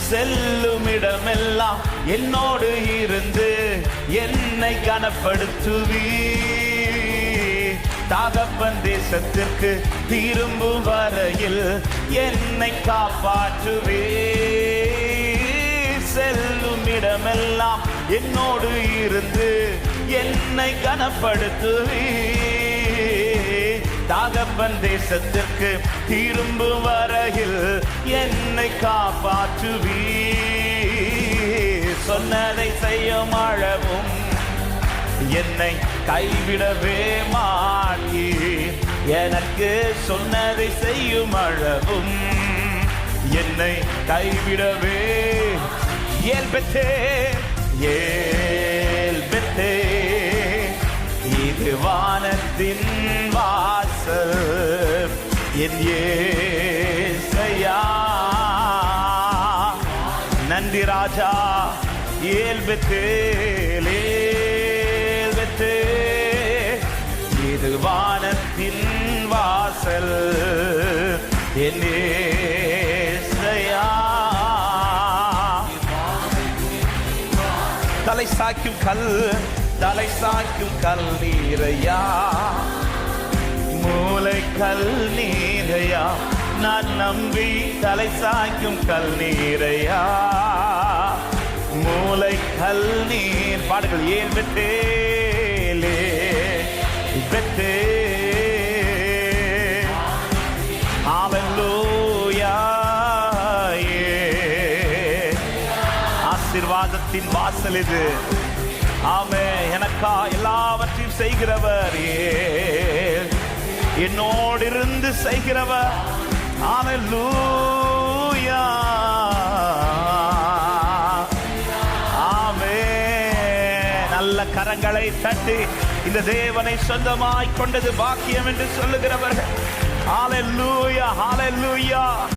செல்லுமிடமெல்லாம் என்னோடு இருந்து என்னை கனப்படுத்துவீ. தகப்பன் தேசத்திற்கு திரும்பும் வரையில் என்னை காப்பாற்றுவே. செல்லுமிடமெல்லாம் என்னோடு இருந்து என்னை கனப்படுத்துவே. தகப்பன் தேசத்திற்கு திரும்பும் வரையில் என்னை காப்பாற்றுவே. சொன்னதை செய்யும் அளவும் என்னை கைவிடவே மாட்டீ. எனக்கு சொன்னதை செய்யும் அளவும் என்னை கைவிடவே. ஏல்பெத்தே ஏல்பெத்தே, இது வானத்தின் வாசல் என் ஏசையா. நன்றி ராஜா. ஏல்பெத்தேல் ஏல்பெத்தே, இது வானத்தின் வாசல் என் ஏசையா. தலை சாய்க்கும் கல், தலை சாய்க்கும் கல் நீரையா, மூளை கல் நீரையா. நான் நம்பி தலை சாய்க்கும் கல் நீரையா, மூளை கல் நீர். பாடுகள். ஏன் பெத்தேலே பெத்தே. ஹல்லேலூயா. ஆசீர்வாதத்தின் வாசல் இது. ஆமே. எனக்கா எல்லாவற்றையும் செய்கிறவர், என்னோடு இருந்து செய்கிறவர். ஹல்லேலூயா. ஆமே. நல்ல கரங்களை தட்டி இந்த தேவனை சொந்தமாய் கொண்டது பாக்கியம் என்று சொல்லுகிறவர்கள். ஹல்லேலூயா, ஹல்லேலூயா.